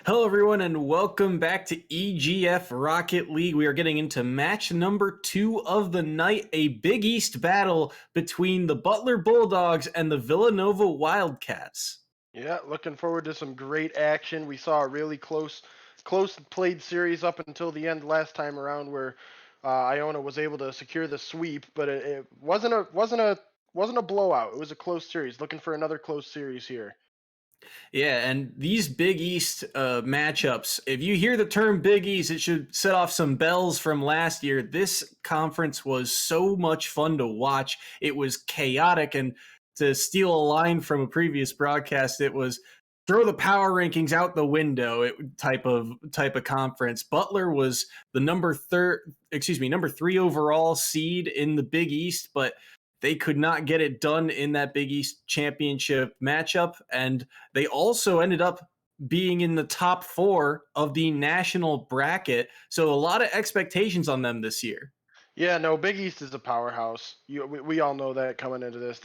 Hello, everyone, and welcome back to EGF Rocket League. We are getting into match number 2 of the night, a Big East battle between the Butler Bulldogs and the Villanova Wildcats. Yeah, looking forward to some great action. We saw a really close played series up until the end last time around, where Iona was able to secure the sweep, but it wasn't a blowout. It was a close series. Looking for another close series here. Yeah, and these Big East matchups, if you hear the term Big East, it should set off some bells from last year. This conference was so much fun to watch. It was chaotic, and to steal a line from a previous broadcast, it was throw the power rankings out the window type of conference. Butler was the number 3 overall seed in the Big East, but they could not get it done in that Big East championship matchup. And they also ended up being in the top 4 of the national bracket. So a lot of expectations on them this year. Yeah, no, Big East is a powerhouse. We all know that coming into this.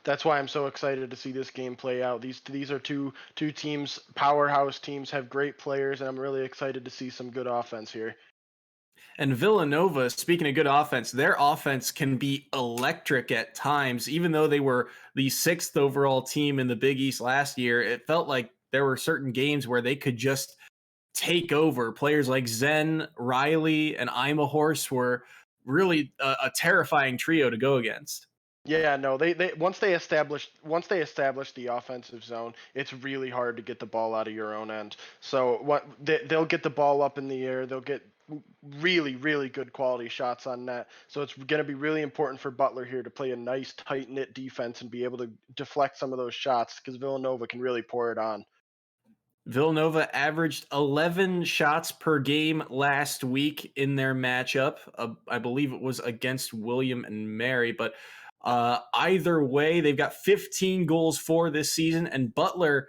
That's why I'm so excited to see this game play out. These are two teams, powerhouse teams, have great players, and I'm really excited to see some good offense here. And Villanova, speaking of good offense, their offense can be electric at times. Even though they were the 6th overall team in the Big East last year, it felt like there were certain games where they could just take over. Players like Zen, Riley, and Imahorse were really a terrifying trio to go against. Yeah, no, they once they establish the offensive zone, it's really hard to get the ball out of your own end. So they'll get the ball up in the air, they'll get really good quality shots on net. So it's going to be really important for Butler here to play a nice tight knit defense and be able to deflect some of those shots because Villanova can really pour it on. Villanova averaged 11 shots per game last week in their matchup. I believe it was against William and Mary, but either way, they've got 15 goals for this season. And Butler,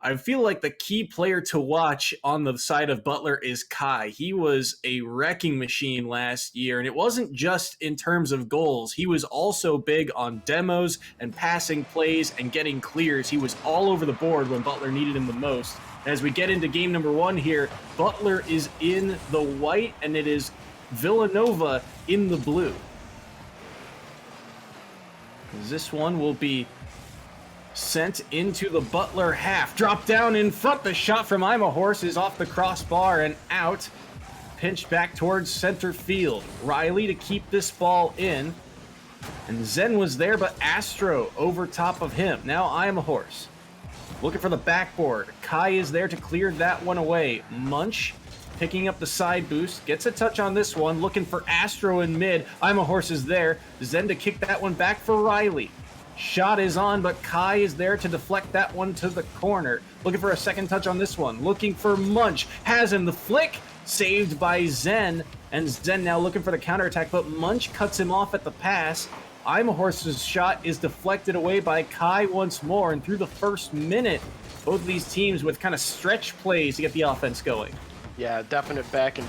I feel like the key player to watch on the side of Butler is Kai. He was a wrecking machine last year, and it wasn't just in terms of goals. He was also big on demos and passing plays and getting clears. He was all over the board when Butler needed him the most. As we get into game number 1 here, Butler is in the white, and it is Villanova in the blue. This one will be sent into the Butler half. Drop down in front. The shot from Imahorse is off the crossbar and out. Pinched back towards center field. Riley to keep this ball in. And Zen was there, but Astro over top of him. Now Imahorse looking for the backboard. Kai is there to clear that one away. Munch picking up the side boost. Gets a touch on this one. Looking for Astro in mid. Imahorse is there. Zen to kick that one back for Riley. Shot is on, but Kai is there to deflect that one to the corner. Looking for a second touch on this one. Looking for Munch. Has him. The flick saved by Zen. And Zen now looking for the counterattack, but Munch cuts him off at the pass. Imahorse's shot is deflected away by Kai once more. And through the first minute, both of these teams with kind of stretch plays to get the offense going. Yeah, definite back and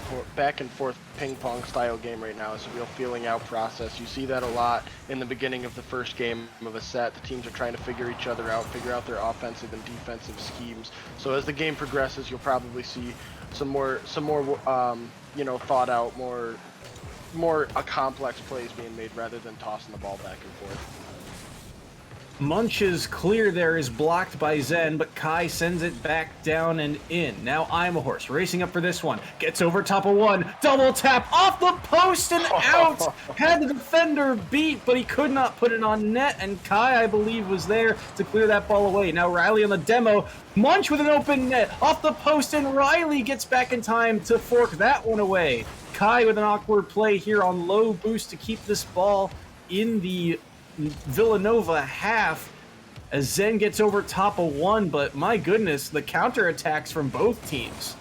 forth ping pong style game right now. It's a real feeling out process. You see that a lot in the beginning of the first game of a set. The teams are trying to figure each other out, figure out their offensive and defensive schemes. So as the game progresses, you'll probably see some more thought out, more complex plays being made rather than tossing the ball back and forth. Munch's clear there is blocked by Zen, but Kai sends it back down and in. Now Imahorse racing up for this one. Gets over top of one. Double tap off the post and out. Had the defender beat, but he could not put it on net. And Kai, I believe, was there to clear that ball away. Now Riley on the demo. Munch with an open net. Off the post, and Riley gets back in time to fork that one away. Kai with an awkward play here on low boost to keep this ball in the Villanova half as Zen gets over top of one, but my goodness, the counterattacks from both teams.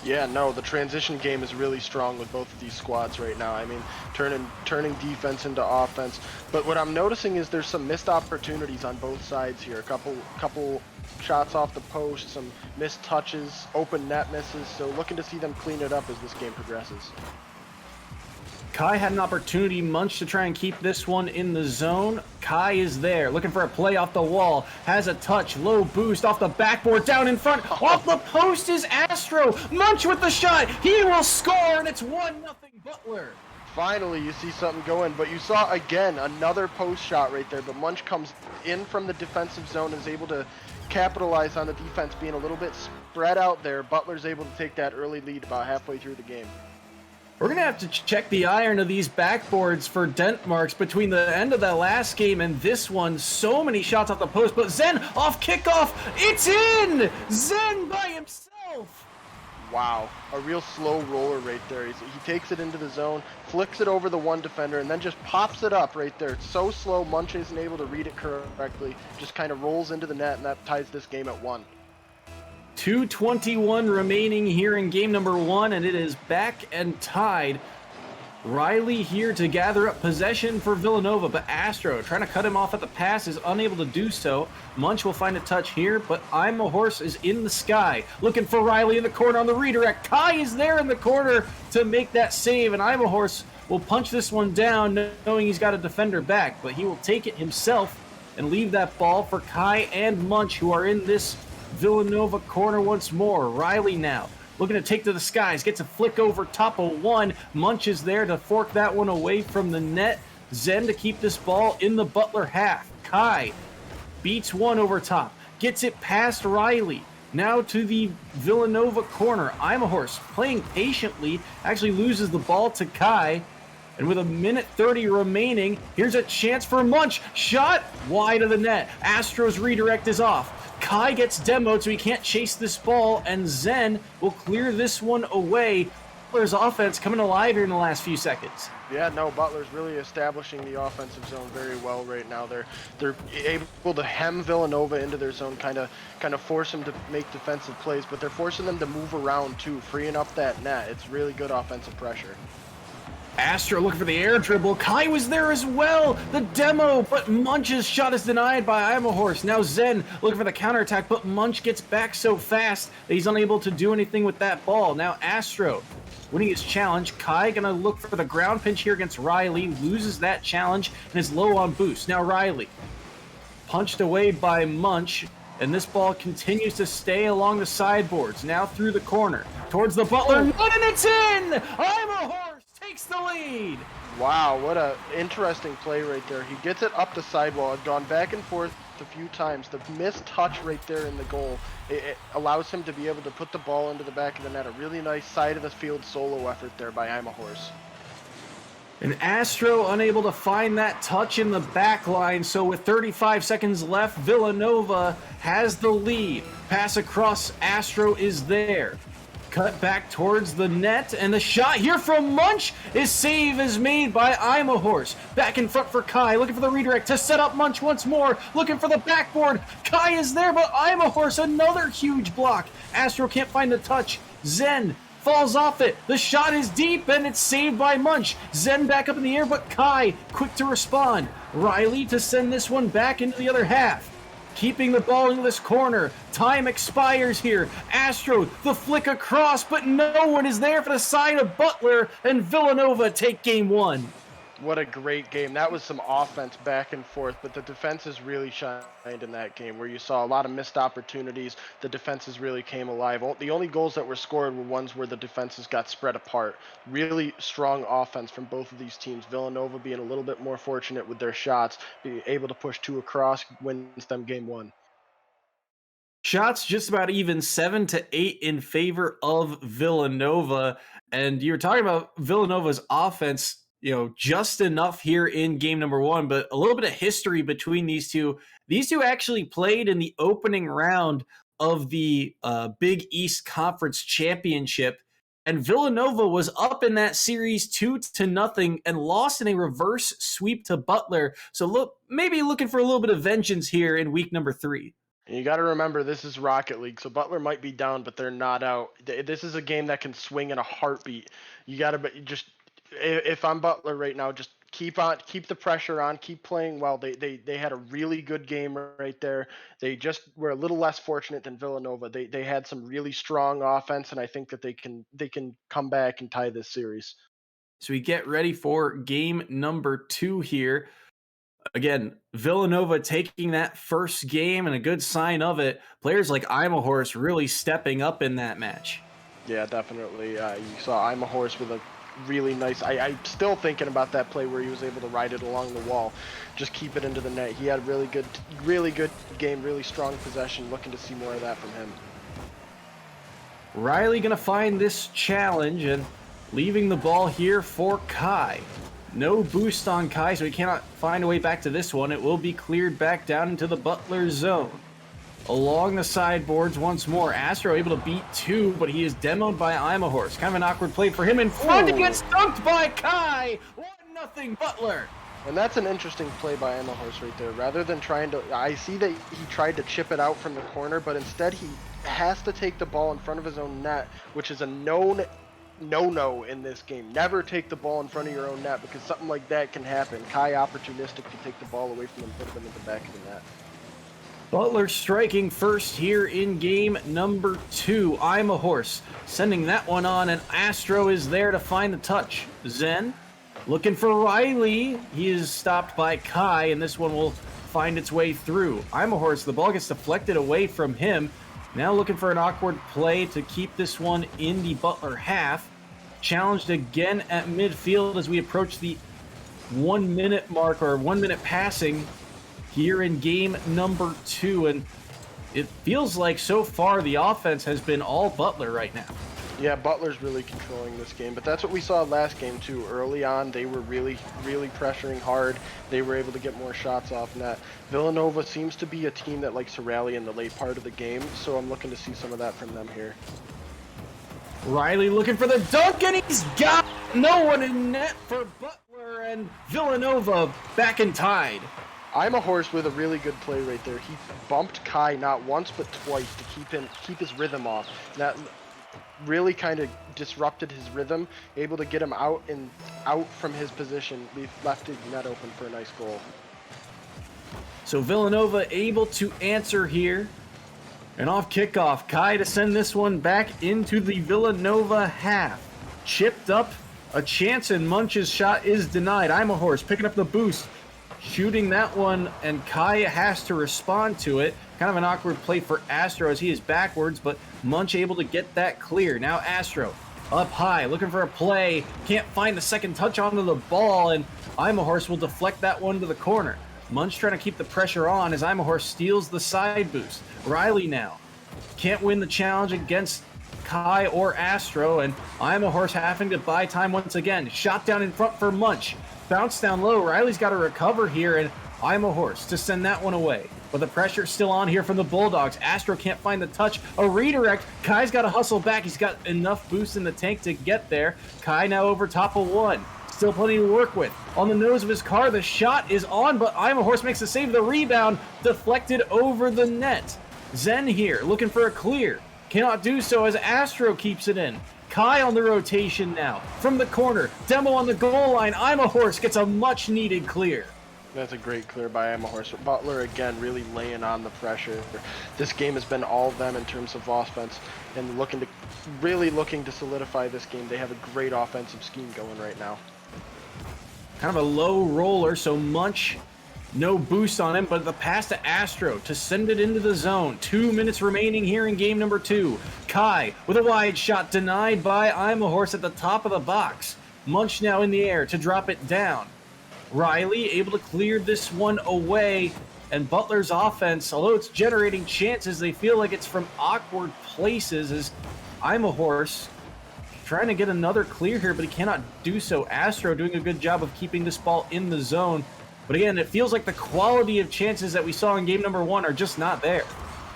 Yeah, no, the transition game is really strong with both of these squads right now. I mean, turning defense into offense. But what I'm noticing is there's some missed opportunities on both sides here. A couple shots off the post, some missed touches, open net misses. So looking to see them clean it up as this game progresses. Kai had an opportunity, Munch, to try and keep this one in the zone. Kai is there, looking for a play off the wall. Has a touch, low boost off the backboard, down in front. Off the post is Astro. Munch with the shot. He will score, and it's 1-0 Butler. Finally, you see something going, but you saw again another post shot right there. But Munch comes in from the defensive zone and is able to capitalize on the defense being a little bit spread out there. Butler's able to take that early lead about halfway through the game. We're going to have to check the iron of these backboards for dent marks between the end of that last game and this one. So many shots off the post, but Zen off kickoff. It's in! Zen by himself. Wow, a real slow roller right there. He takes it into the zone, flicks it over the one defender, and then just pops it up right there. It's so slow, Munch isn't able to read it correctly. Just kind of rolls into the net, and that ties this game at 1. 2:21 remaining here in game number 1, and it is back and tied. Riley here to gather up possession for Villanova, but Astro trying to cut him off at the pass is unable to do so. Munch will find a touch here, but I'm a Horse is in the sky, looking for Riley in the corner on the redirect. Kai is there in the corner to make that save, and I'm a Horse will punch this one down, knowing he's got a defender back, but he will take it himself and leave that ball for Kai and Munch, who are in this Villanova corner once more. Riley now looking to take to the skies, gets a flick over top of one. Munch is there to fork that one away from the net. Zen to keep this ball in the Butler half. Kai beats one over top, gets it past Riley. Now to the Villanova corner. I'm a Horse playing patiently, actually loses the ball to Kai. And with 1:30 remaining, here's a chance for Munch. Shot wide of the net. Astro's redirect is off. Kai gets demoed, so he can't chase this ball, and Zen will clear this one away. Butler's offense coming alive here in the last few seconds. Yeah, no, Butler's really establishing the offensive zone very well right now. They're able to hem Villanova into their zone, kind of force them to make defensive plays, but they're forcing them to move around too, freeing up that net. It's really good offensive pressure. Astro looking for the air dribble. Kai was there as well. The demo, but Munch's shot is denied by I'm a Horse. Now Zen looking for the counterattack, but Munch gets back so fast that he's unable to do anything with that ball. Now Astro winning his challenge. Kai gonna look for the ground pinch here against Riley. Loses that challenge and is low on boost. Now Riley punched away by Munch, and this ball continues to stay along the sideboards. Now through the corner towards the Butler, and it's in! I'm a Horse takes the lead. Wow, what a interesting play right there. He gets it up the sidewall. It's gone back and forth a few times. The missed touch right there in the goal, it allows him to be able to put the ball into the back of the net. A really nice side of the field solo effort there by I'm a Horse. And Astro unable to find that touch in the back line, so with 35 seconds left, Villanova has the lead. Pass across, Astro is there. Cut back towards the net, and the shot here from Munch is save is made by I'm a Horse. Back in front for Kai, looking for the redirect to set up Munch once more, looking for the backboard. Kai is there, but I'm a Horse, another huge block. Astro can't find the touch. Zen falls off it. The shot is deep, and it's saved by Munch. Zen back up in the air, but Kai quick to respond. Riley to send this one back into the other half. Keeping the ball in this corner. Time expires here. Astro, the flick across, but no one is there for the side of Butler, and Villanova take game 1. What a great game. That was some offense back and forth, but the defenses really shined in that game where you saw a lot of missed opportunities. The defenses really came alive. The only goals that were scored were ones where the defenses got spread apart. Really strong offense from both of these teams. Villanova being a little bit more fortunate with their shots, being able to push 2 across, wins them game 1. Shots just about even 7-8 in favor of Villanova. And you're talking about Villanova's offense, just enough here in game number 1, but a little bit of history between these two. These two actually played in the opening round of the Big East Conference Championship, and Villanova was up in that series 2-0 and lost in a reverse sweep to Butler. So maybe looking for a little bit of vengeance here in week number 3. And you got to remember, this is Rocket League, so Butler might be down, but they're not out. This is a game that can swing in a heartbeat. You got to just, if I'm Butler right now, just keep the pressure on, keep playing well. They had a really good game right there. They just were a little less fortunate than Villanova. They had some really strong offense, and I think that they can come back and tie this series. So we get ready for game number 2 here. Again, Villanova taking that first game, and a good sign of it. Players like Horse really stepping up in that match. Yeah, definitely. You saw I'm a Horse with a really nice. I'm still thinking about that play where he was able to ride it along the wall, just keep it into the net. He had really good game, really strong possession. Looking to see more of that from him. Riley gonna find this challenge and leaving the ball here for Kai. No boost on Kai, so he cannot find a way back to this one. It will be cleared back down into the Butler zone. Along the sideboards once more. Astro able to beat 2, but he is demoed by Horse. Kind of an awkward play for him in front. He gets dunked by Kai. 1-0 Butler. And that's an interesting play by Horse right there. Rather than trying to, I see that he tried to chip it out from the corner, but instead he has to take the ball in front of his own net, which is a known no in this game. Never take the ball in front of your own net, because something like that can happen. Kai opportunistic to take the ball away from him, put him in the back of the net. Butler striking first here in game number 2. I'm a Horse sending that one on, and Astro is there to find the touch. Zen looking for Riley. He is stopped by Kai, and this one will find its way through. I'm a Horse. The ball gets deflected away from him. Now looking for an awkward play to keep this one in the Butler half. Challenged again at midfield as we approach the 1 minute mark, or 1 minute passing here in game number 2, and it feels like so far the offense has been all Butler right now. Yeah, Butler's really controlling this game, but that's what we saw last game too. Early on, they were really pressuring hard. They were able to get more shots off net. Villanova seems to be a team that likes to rally in the late part of the game, so I'm looking to see some of that from them here. Riley looking for the dunk, and he's got no one in net for Butler, and Villanova back and tied. I'm a Horse with a really good play right there. He bumped Kai not once but twice to keep his rhythm off. That really kind of disrupted his rhythm, able to get him out from his position, left his net open for a nice goal. So Villanova able to answer here. And off kickoff, Kai to send this one back into the Villanova half. Chipped up, a chance, and Munch's shot is denied. I'm a Horse picking up the boost, shooting that one, and Kai has to respond to it. Kind of an awkward play for Astro as he is backwards, but Munch able to get that clear. Now Astro up high, looking for a play. Can't find the second touch onto the ball, and I'm a Horse will deflect that one to the corner. Munch trying to keep the pressure on as I'm a Horse steals the side boost. Riley now can't win the challenge against Kai or Astro, and I'm a Horse having to buy time once again. Shot down in front for Munch. Bounce down low. Riley's got to recover here, and I'm a Horse to send that one away. But the pressure's still on here from the Bulldogs. Astro can't find the touch. A redirect. Kai's got to hustle back. He's got enough boost in the tank to get there. Kai now over top of one. Still plenty to work with. On the nose of his car, the shot is on, but I'm a Horse makes the save. The rebound deflected over the net. Zen here looking for a clear. Cannot do so as Astro keeps it in. Kai on the rotation now. From the corner. Demo on the goal line. I'm a Horse gets a much needed clear. That's a great clear by I'm a Horse. Butler again really laying on the pressure. This game has been all of them in terms of offense, and really looking to solidify this game. They have a great offensive scheme going right now. Kind of a low roller, so Munch, no boost on him, but the pass to Astro to send it into the zone. 2 minutes remaining here in game number 2. Kai with a wide shot denied by I'm a Horse at the top of the box. Munch now in the air to drop it down. Riley able to clear this one away, and Butler's offense, although it's generating chances, they feel like it's from awkward places as I'm a Horse trying to get another clear here, but he cannot do so. Astro doing a good job of keeping this ball in the zone. But again, it feels like the quality of chances that we saw in game number 1 are just not there.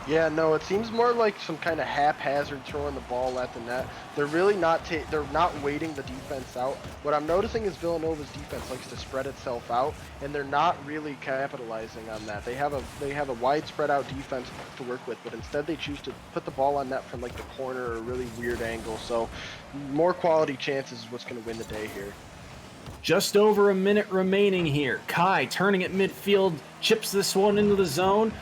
Yeah, no, it seems more like some kind of haphazard throwing the ball at the net. They're really not they're not waiting the defense out. What I'm noticing is Villanova's defense likes to spread itself out, and they're not really capitalizing on that. They have a wide spread out defense to work with, but instead they choose to put the ball on net from like the corner or a really weird angle. So more quality chances is what's going to win the day here. Just over a minute remaining here. Kai turning at midfield, chips this one into the zone.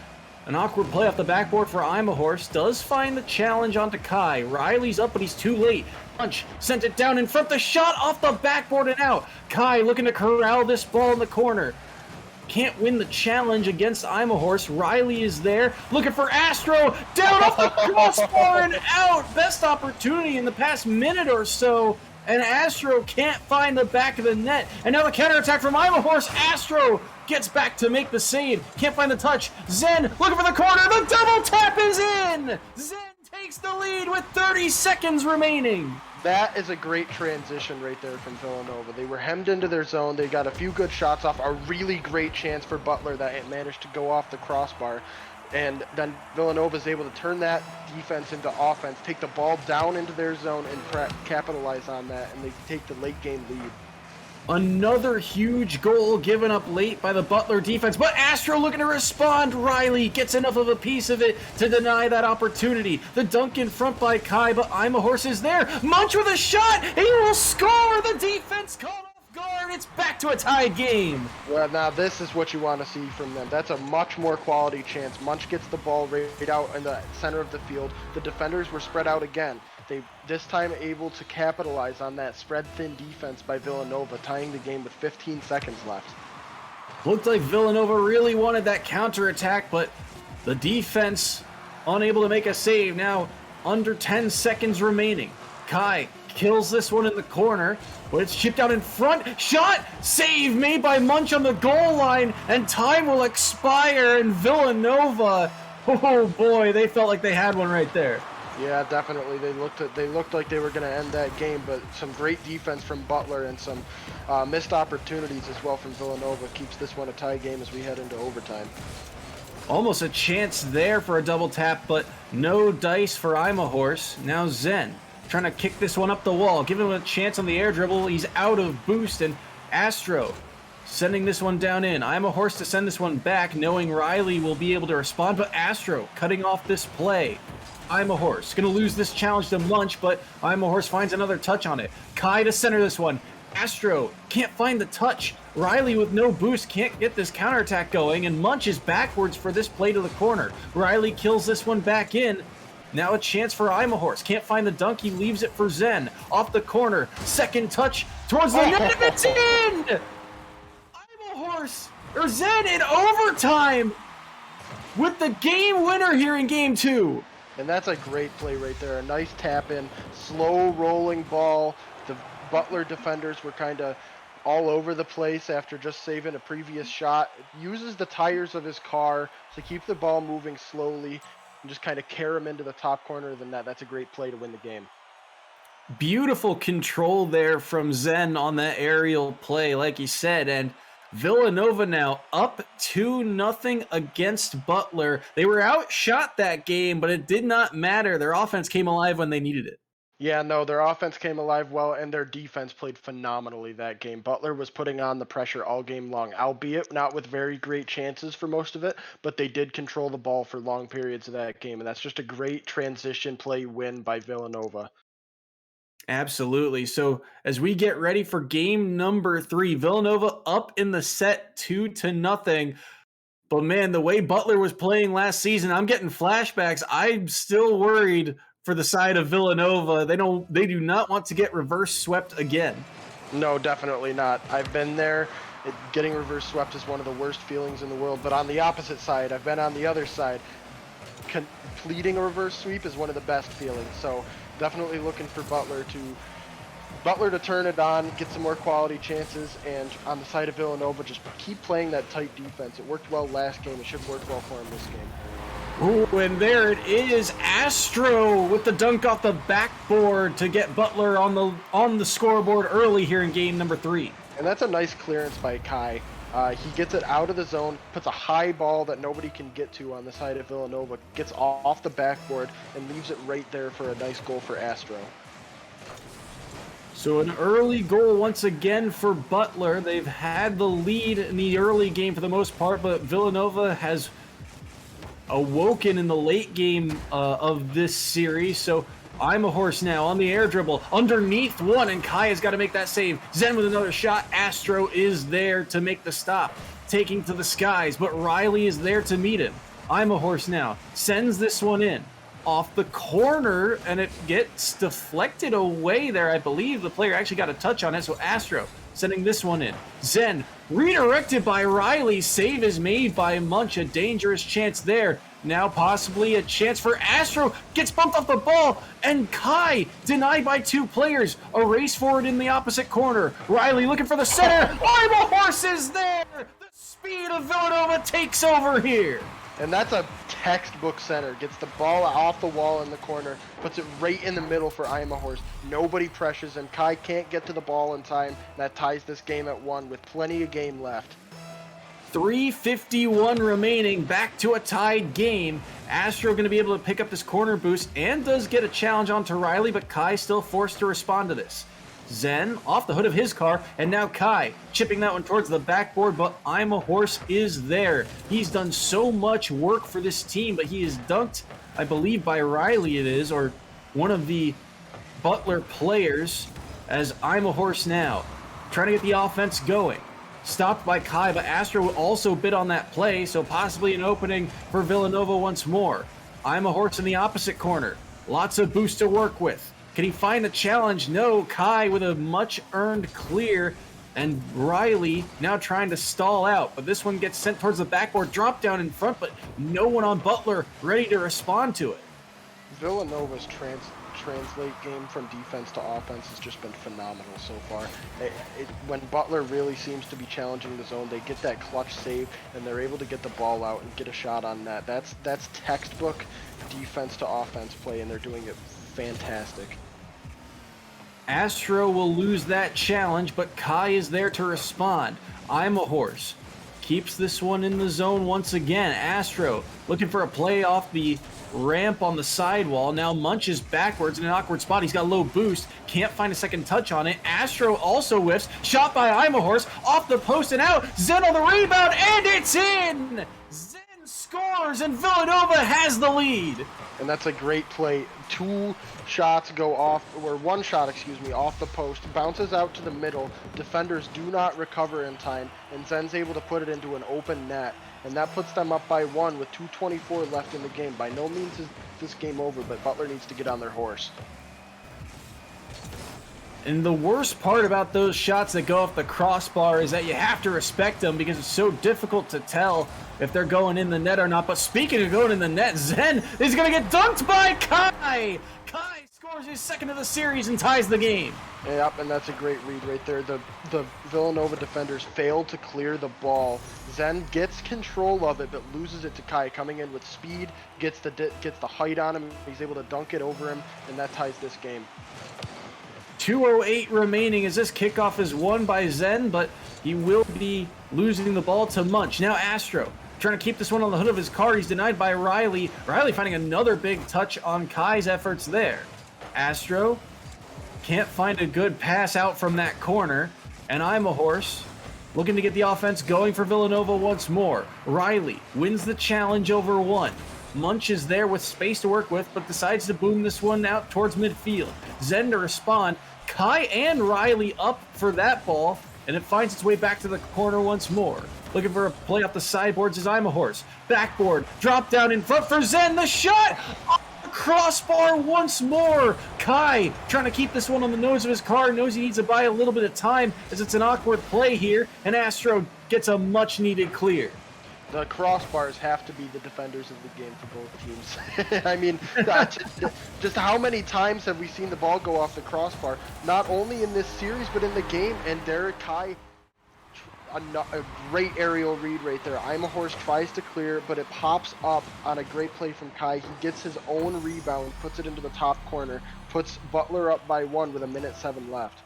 An awkward play off the backboard for Imahorse. Does find the challenge onto Kai. Riley's up, but he's too late. Punch sent it down in front. The shot off the backboard and out. Kai looking to corral this ball in the corner. Can't win the challenge against Imahorse. Riley is there looking for Astro. Down off the crossbar and out. Best opportunity in the past minute or so. And Astro can't find the back of the net. And now the counterattack from Imahorse. Astro gets back to make the save. Can't find the touch. Zen looking for the corner. The double tap is in. Zen takes the lead with 30 seconds remaining. That is a great transition right there from Villanova. They were hemmed into their zone. They got a few good shots off. A really great chance for Butler that it managed to go off the crossbar. And then Villanova is able to turn that defense into offense, take the ball down into their zone, and capitalize on that, and they take the late game lead. Another huge goal given up late by the Butler defense, but Astro looking to respond. Riley gets enough of a piece of it to deny that opportunity. The dunk in front by Kai, but Imahorse is there. Munch with a shot, and he will score. The defense caught off guard. It's back to a tied game. Well, now this is what you want to see from them. That's a much more quality chance. Munch gets the ball right out in the center of the field. The defenders were spread out again. They this time able to capitalize on that spread thin defense by Villanova, tying the game with 15 seconds left. Looked like Villanova really wanted that counterattack, but the defense unable to make a save. Now under 10 seconds remaining. Kai kills this one in the corner, but it's chipped out in front. Shot! Save made by Munch on the goal line, and time will expire, and Villanova, oh boy, they felt like they had one right there. Yeah, definitely. They looked like they were going to end that game, but some great defense from Butler and some missed opportunities as well from Villanova keeps this one a tie game as we head into overtime. Almost a chance there for a double tap, but no dice for Imahorse. Now Zen trying to kick this one up the wall, give him a chance on the air dribble. He's out of boost, and Astro sending this one down in. Imahorse to send this one back, knowing Riley will be able to respond, but Astro cutting off this play. Imahorse gonna lose this challenge to Munch, but Imahorse finds another touch on it. Kai to center this one. Astro can't find the touch. Riley with no boost can't get this counterattack going, and Munch is backwards for this play to the corner. Riley kills this one back in. Now a chance for Imahorse. Can't find the dunk. He leaves it for Zen. Off the corner. Second touch towards the net. It's in! Imahorse, or Zen in overtime with the game winner here in game 2. And that's a great play right there. A nice tap in, slow rolling ball. The Butler defenders were kind of all over the place after just saving a previous shot. Uses the tires of his car to keep the ball moving slowly and just kind of carry him into the top corner of the net. That's a great play to win the game. Beautiful control there from Zen on that aerial play, like you said, and Villanova now up 2-0 against Butler. They were outshot that game, but it did not matter. Their offense came alive when they needed it. Yeah, no, their offense came alive well, and their defense played phenomenally that game. Butler was putting on the pressure all game long, albeit not with very great chances for most of it, but they did control the ball for long periods of that game, and that's just a great transition play win by Villanova. Absolutely. So as we get ready for game number 3, Villanova up in the set 2-0. But man, the way Butler was playing last season, I'm getting flashbacks. I'm still worried for the side of Villanova. They do not want to get reverse swept again. No, definitely not. I've been there. Getting reverse swept is one of the worst feelings in the world. But on the opposite side, I've been on the other side. Completing a reverse sweep is one of the best feelings. So definitely looking for Butler to turn it on, get some more quality chances, and on the side of Villanova, just keep playing that tight defense. It worked well last game. It should work well for him this game. Oh, and there it is. Astro with the dunk off the backboard to get Butler on the scoreboard early here in game number 3. And that's a nice clearance by Kai. He gets it out of the zone, puts a high ball that nobody can get to on the side of Villanova, gets off the backboard, and leaves it right there for a nice goal for Astro. So an early goal once again for Butler. They've had the lead in the early game for the most part, but Villanova has awoken in the late game of this series. So Imahorse now on the air dribble, underneath one, and Kai has got to make that save. Zen with another shot. Astro is there to make the stop, taking to the skies, but Riley is there to meet him. I'm a Horse now. Sends this one in. Off the corner, and it gets deflected away there. I believe the player actually got a touch on it, so Astro sending this one in. Zen redirected by Riley. Save is made by Munch. A dangerous chance there. Now possibly a chance for Astro. Gets bumped off the ball, and Kai denied by 2 players. A race forward in the opposite corner. Riley looking for the center. I'm a Horse is there. The speed of Villanova takes over here. And that's a textbook center. Gets the ball off the wall in the corner, puts it right in the middle for I Am a Horse. Nobody pressures him. Kai can't get to the ball in time. That ties this game at 1 with plenty of game left. 3:51 remaining, back to a tied game. Astro going to be able to pick up this corner boost and does get a challenge onto Riley, but Kai still forced to respond to this. Zen off the hood of his car, and now Kai chipping that one towards the backboard, but I'm a Horse is there. He's done so much work for this team, but he is dunked, I believe by Riley it is, or one of the Butler players, as I'm a Horse now. Trying to get the offense going. Stopped by Kai, but Astro also bid on that play, so possibly an opening for Villanova once more. I'm a Horse in the opposite corner. Lots of boost to work with. Can he find a challenge? No. Kai with a much-earned clear, and Riley now trying to stall out. But this one gets sent towards the backboard, drop down in front, but no one on Butler ready to respond to it. Villanova's translate game from defense to offense has just been phenomenal so far. When Butler really seems to be challenging the zone, they get that clutch save, and they're able to get the ball out and get a shot on net. That's textbook defense to offense play, and they're doing it fantastic. Astro will lose that challenge, but Kai is there to respond. I'm a Horse keeps this one in the zone once again. Astro looking for a play off the ramp on the sidewall. Now Munch is backwards in an awkward spot. He's got low boost. Can't find a second touch on it. Astro also whiffs. Shot by I'm a Horse. Off the post and out. Zen on the rebound, and it's in! Zen scores, and Villanova has the lead. And that's a great play. 2 shots go off, or 1 shot, off the post, bounces out to the middle. Defenders do not recover in time, and Zen's able to put it into an open net, and that puts them up by 1 with 2:24 left in the game. By no means is this game over, but Butler needs to get on their horse. And the worst part about those shots that go off the crossbar is that you have to respect them because it's so difficult to tell if they're going in the net or not. But speaking of going in the net, Zen is going to get dunked by Kai. Kai scores his second of the series and ties the game. Yep, and that's a great read right there. The Villanova defenders failed to clear the ball. Zen gets control of it, but loses it to Kai, coming in with speed, gets the height on him. He's able to dunk it over him, and that ties this game. 2:08 remaining as this kickoff is won by Zen, but he will be losing the ball to Munch. Now Astro trying to keep this one on the hood of his car. He's denied by Riley. Riley finding another big touch on Kai's efforts there. Astro can't find a good pass out from that corner, and I'm a Horse looking to get the offense going for Villanova once more. Riley wins the challenge over 1. Munch is there with space to work with, but decides to boom this one out towards midfield. Zen to respond. Kai and Riley up for that ball, and it finds its way back to the corner once more. Looking for a play off the sideboards as I'm a Horse. Backboard, drop down in front for Zen. The shot! Off the crossbar once more. Kai trying to keep this one on the nose of his car. Knows he needs to buy a little bit of time as it's an awkward play here, and Astro gets a much-needed clear. The crossbars have to be the defenders of the game for both teams. I mean, just how many times have we seen the ball go off the crossbar? Not only in this series, but in the game. And Derek Kai, a great aerial read right there. I'm a Horse tries to clear, but it pops up on a great play from Kai. He gets his own rebound, puts it into the top corner, puts Butler up by 1 with 1:07 left.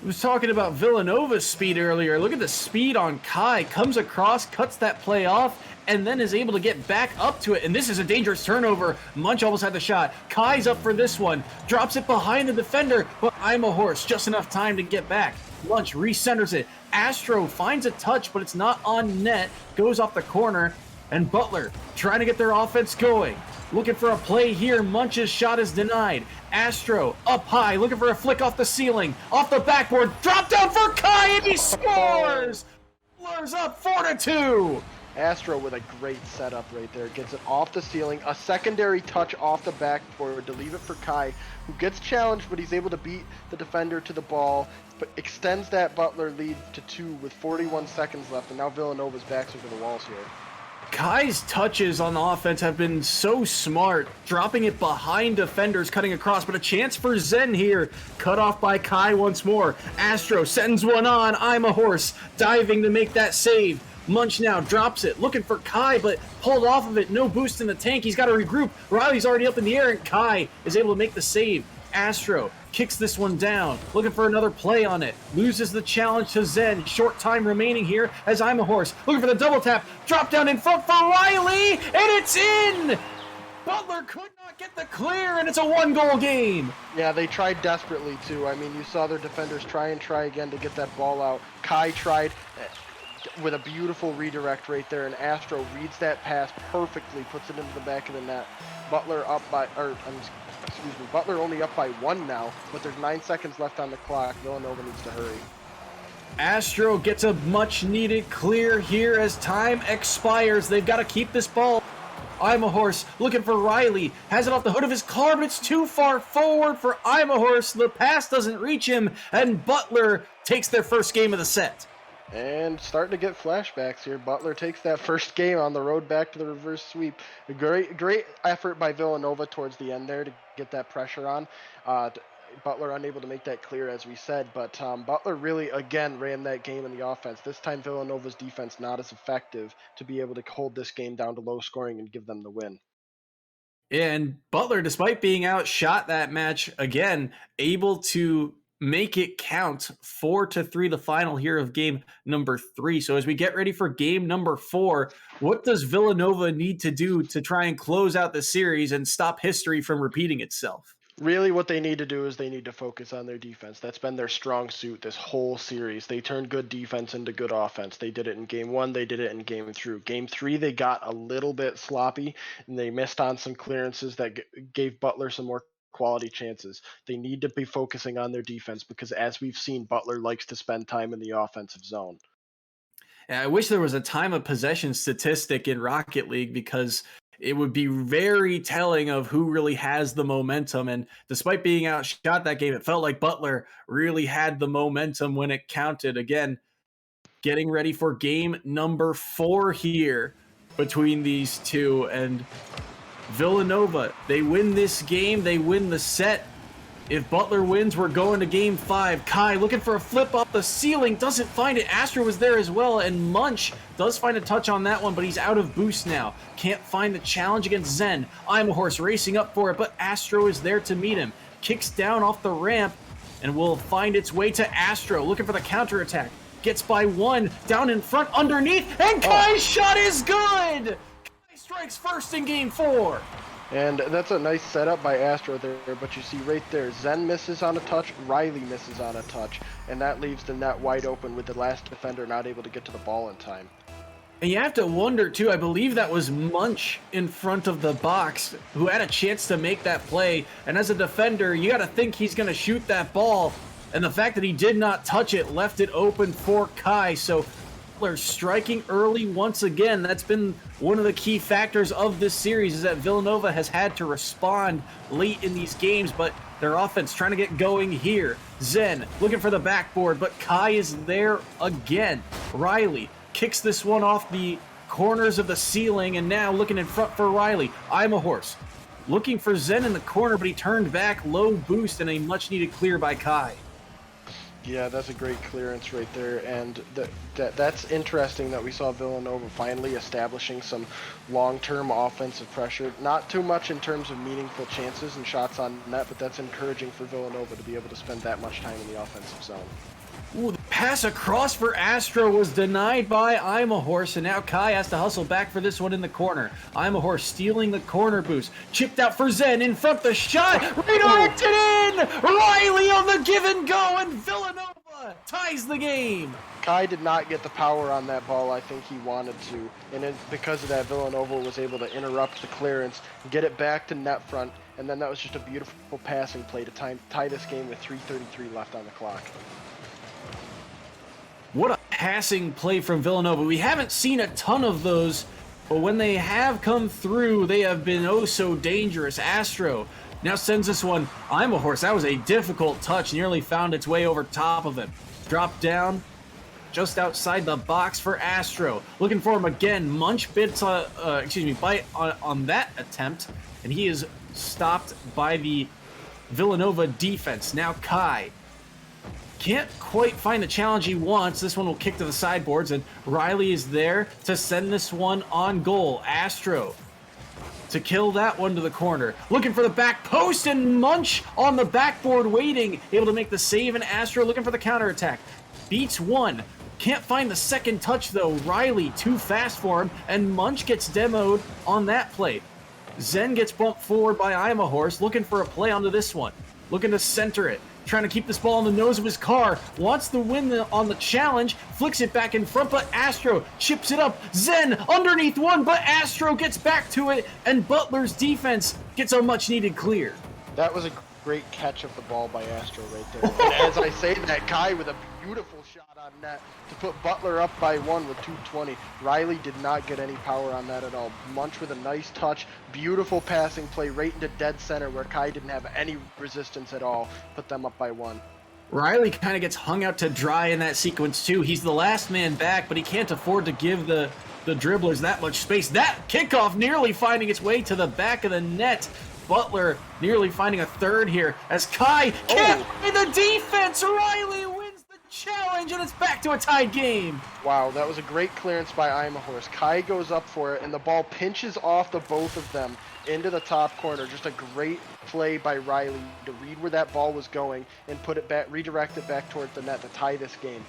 I was talking about Villanova's speed earlier. Look at the speed on Kai. Comes across, cuts that play off, and then is able to get back up to it. And this is a dangerous turnover. Munch almost had the shot. Kai's up for this one. Drops it behind the defender, but I'm a Horse. Just enough time to get back. Munch recenters it. Astro finds a touch, but it's not on net. Goes off the corner, and Butler trying to get their offense going. Looking for a play here. Munch's shot is denied. Astro up high, looking for a flick off the ceiling. Off the backboard, drop down for Kai, and he scores! Butler's up 4-2. Astro with a great setup right there. Gets it off the ceiling. A secondary touch off the backboard to leave it for Kai, who gets challenged, but he's able to beat the defender to the ball, but extends that Butler lead to 2 with 41 seconds left, and now Villanova's backs are to the walls here. Kai's touches on the offense have been so smart, dropping it behind defenders, cutting across, but a chance for Zen here. Cut off by Kai once more. Astro sends one on. I'm a horse, diving to make that save. Munch now drops it, looking for Kai, but pulled off of it. No boost in the tank. He's got to regroup. Riley's already up in the air, and Kai is able to make the save. Astro kicks this one down, looking for another play on it. Loses the challenge to Zen. Short time remaining here as I'm a horse. Looking for the double tap. Drop down in front for Riley, and it's in! Butler could not get the clear, and it's a 1-goal game. Yeah, they tried desperately too. I mean, you saw their defenders try again to get that ball out. Kai tried with a beautiful redirect right there, and Astro reads that pass perfectly, puts it into the back of the net. Butler Butler only up by 1 now, but there's 9 seconds left on the clock. Villanova needs to hurry. Astro gets a much-needed clear here as time expires. They've got to keep this ball. I'm a horse looking for Riley. Has it off the hood of his car, but it's too far forward for I'm a horse. The pass doesn't reach him, and Butler takes their first game of the set. And starting to get flashbacks here. Butler takes that first game on the road back to the reverse sweep. A great effort by Villanova towards the end there to get that pressure on. Butler unable to make that clear, as we said, but Butler really, again, ran that game in the offense. This time, Villanova's defense not as effective to be able to hold this game down to low scoring and give them the win. And Butler, despite being outshot that match, again, able to make it count. 4-3 the final here of game number 3. So as we get ready for game number 4, what does Villanova need to do to try and close out the series and stop history from repeating itself? Really, what they need to do is they need to focus on their defense. That's been their strong suit this whole series. They turned good defense into good offense. They did it in game 1. They did it in game 3. Game 3, they got a little bit sloppy, and they missed on some clearances that gave Butler some more quality chances. They need to be focusing on their defense because, as we've seen, Butler likes to spend time in the offensive zone. I wish there was a time of possession statistic in Rocket League, because it would be very telling of who really has the momentum. And despite being outshot that game, it felt like Butler really had the momentum when it counted. Again, getting ready for game number 4 here between these two. And Villanova, they win this game. They win the set. If Butler wins, we're going to game 5. Kai looking for a flip up the ceiling. Doesn't find it. Astro was there as well. And Munch does find a touch on that one, but he's out of boost now. Can't find the challenge against Zen. I'm a horse racing up for it, but Astro is there to meet him. Kicks down off the ramp and will find its way to Astro. Looking for the counterattack. Gets by 1. Down in front underneath. And Kai's shot is good! Kai strikes first in game 4. And that's a nice setup by Astro there, but you see right there, Zen misses on a touch, Riley misses on a touch, and that leaves the net wide open with the last defender not able to get to the ball in time. And you have to wonder, too, I believe that was Munch in front of the box who had a chance to make that play. And as a defender, you got to think he's going to shoot that ball. And the fact that he did not touch it left it open for Kai. So Butler striking early once again. That's been one of the key factors of this series, is that Villanova has had to respond late in these games, but their offense trying to get going here. Zen looking for the backboard, but Kai is there again. Riley kicks this one off the corners of the ceiling, and now looking in front for Riley. I'm a horse. Looking for Zen in the corner, but he turned back. Low boost and a much-needed clear by Kai. Yeah, that's a great clearance right there, and that's interesting that we saw Villanova finally establishing some long-term offensive pressure. Not too much in terms of meaningful chances and shots on net, but that's encouraging for Villanova to be able to spend that much time in the offensive zone. Ooh, the pass across for Astro was denied by I'm a horse, and now Kai has to hustle back for this one in the corner. I'm a horse stealing the corner boost. Chipped out for Zen in front, the shot, redirected in! Riley on the give and go, and Villanova ties the game. Kai did not get the power on that ball I think he wanted to, and because of that, Villanova was able to interrupt the clearance, get it back to net front, and then that was just a beautiful passing play to tie this game with 3:33 left on the clock. What a passing play from Villanova. We haven't seen a ton of those, but when they have come through, they have been oh so dangerous. Astro now sends this one. I'm a horse. That was a difficult touch. Nearly found its way over top of him. Drop down just outside the box for Astro. Looking for him again. Munch bite on that attempt, and he is stopped by the Villanova defense. Now Kai can't quite find the challenge he wants. This one will kick to the sideboards, and Riley is there to send this one on goal. Astro to kill that one to the corner. Looking for the back post, and Munch on the backboard waiting. Able to make the save, and Astro looking for the counterattack. Beats one. Can't find the second touch, though. Riley too fast for him, and Munch gets demoed on that play. Zen gets bumped forward by I'm a Horse, looking for a play onto this one. Looking to center it. Trying to keep this ball on the nose of his car. Wants to win on the challenge. Flicks it back in front, but Astro chips it up. Zen underneath one, but Astro gets back to it, and Butler's defense gets a much-needed clear. That was a great catch of the ball by Astro right there. And as I say that, Kai with a beautiful shot on net to put Butler up by one with 2:20. Riley did not get any power on that at all. Munch with a nice touch, beautiful passing play right into dead center where Kai didn't have any resistance at all. Put them up by one. Riley kind of gets hung out to dry in that sequence too. He's the last man back, but he can't afford to give the dribblers that much space. That kickoff nearly finding its way to the back of the net. Butler nearly finding a third here as Kai can't in the defense. Riley wins the challenge, and it's back to a tied game. Wow, that was a great clearance by I'm a Horse. Kai goes up for it, and the ball pinches off the both of them into the top corner. Just a great play by Riley to read where that ball was going and put it back, redirect it back towards the net to tie this game.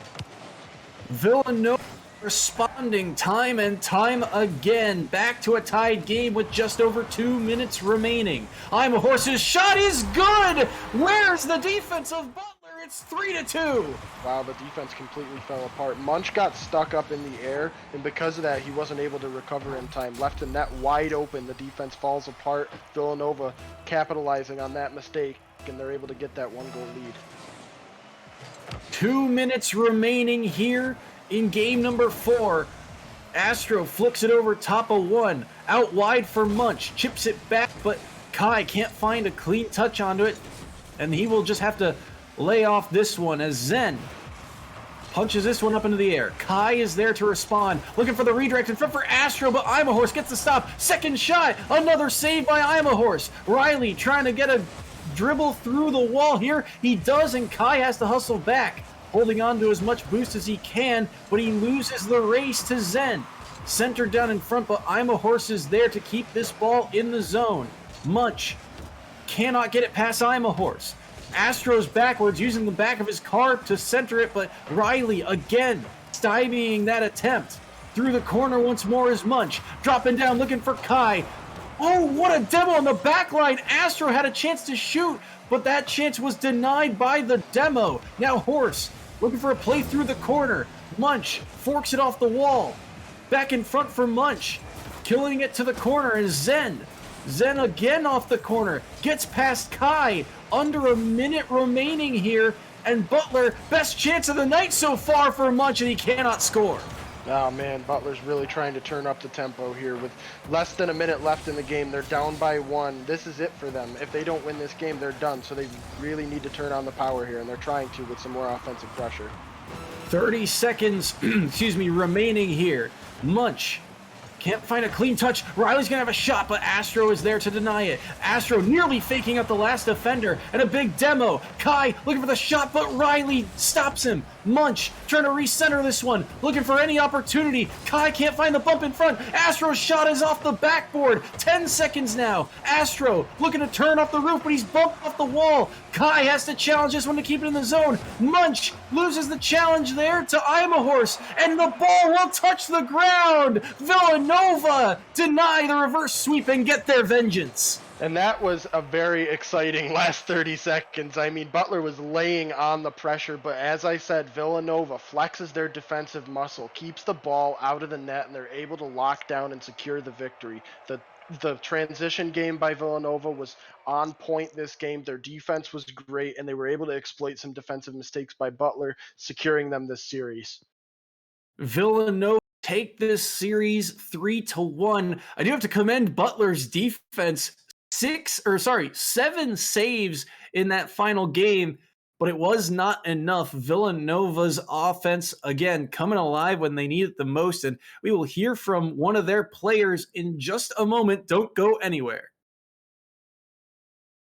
Villanova responding time and time again. Back to a tied game with just over 2 minutes remaining. I'm a Horse's shot is good. Where's the defense of Butler? It's 3-2. Wow, the defense completely fell apart. Munch got stuck up in the air, and because of that, he wasn't able to recover in time. Left the net wide open. The defense falls apart. Villanova capitalizing on that mistake, and they're able to get that one-goal lead. 2 minutes remaining here in game number 4. Astro flicks it over top of one. Out wide for Munch. Chips it back, but Kai can't find a clean touch onto it, and he will just have to lay off this one as Zen punches this one up into the air. Kai is there to respond, looking for the redirect in front for Astro, but I'm a Horse gets the stop. Second shot, another save by I'm a Horse. Riley trying to get a dribble through the wall here. He does, and Kai has to hustle back, holding on to as much boost as he can, but he loses the race to Zen. Centered down in front, but I'm a Horse is there to keep this ball in the zone. Munch cannot get it past I'm a Horse. Astro's backwards, using the back of his car to center it, but Riley again stymieing that attempt. Through the corner once more is Munch, dropping down, looking for Kai. Oh, what a demo on the back line. Astro had a chance to shoot, but that chance was denied by the demo. Now Horse looking for a play through the corner. Munch forks it off the wall. Back in front for Munch, killing it to the corner is Zen. Zen again off the corner, gets past Kai. Under a minute remaining here, and Butler, best chance of the night so far for Munch, and he cannot score. Oh man, Butler's really trying to turn up the tempo here. With less than a minute left in the game, they're down by one. This is it for them. If they don't win this game, they're done. So they really need to turn on the power here, and they're trying to with some more offensive pressure. 30 seconds, remaining here. Munch can't find a clean touch. Riley's gonna have a shot, but Astro is there to deny it. Astro nearly faking out the last defender, and a big demo. Kai looking for the shot, but Riley stops him. Munch trying to recenter this one, looking for any opportunity. Kai can't find the bump in front. Astro's shot is off the backboard. 10 seconds now. Astro looking to turn off the roof, but he's bumped off the wall. Kai has to challenge this one to keep it in the zone. Munch loses the challenge there to I'm a Horse, and the ball will touch the ground. Villanova deny the reverse sweep and get their vengeance. And that was a very exciting last 30 seconds. I mean, Butler was laying on the pressure, but as I said, Villanova flexes their defensive muscle, keeps the ball out of the net, and they're able to lock down and secure the victory. The transition game by Villanova was on point this game. Their defense was great, and they were able to exploit some defensive mistakes by Butler, securing them this series. Villanova take this series 3-1. I do have to commend Butler's defense. 7 saves in that final game, but it was not enough. Villanova's offense, again, coming alive when they need it the most, and we will hear from one of their players in just a moment. Don't go anywhere.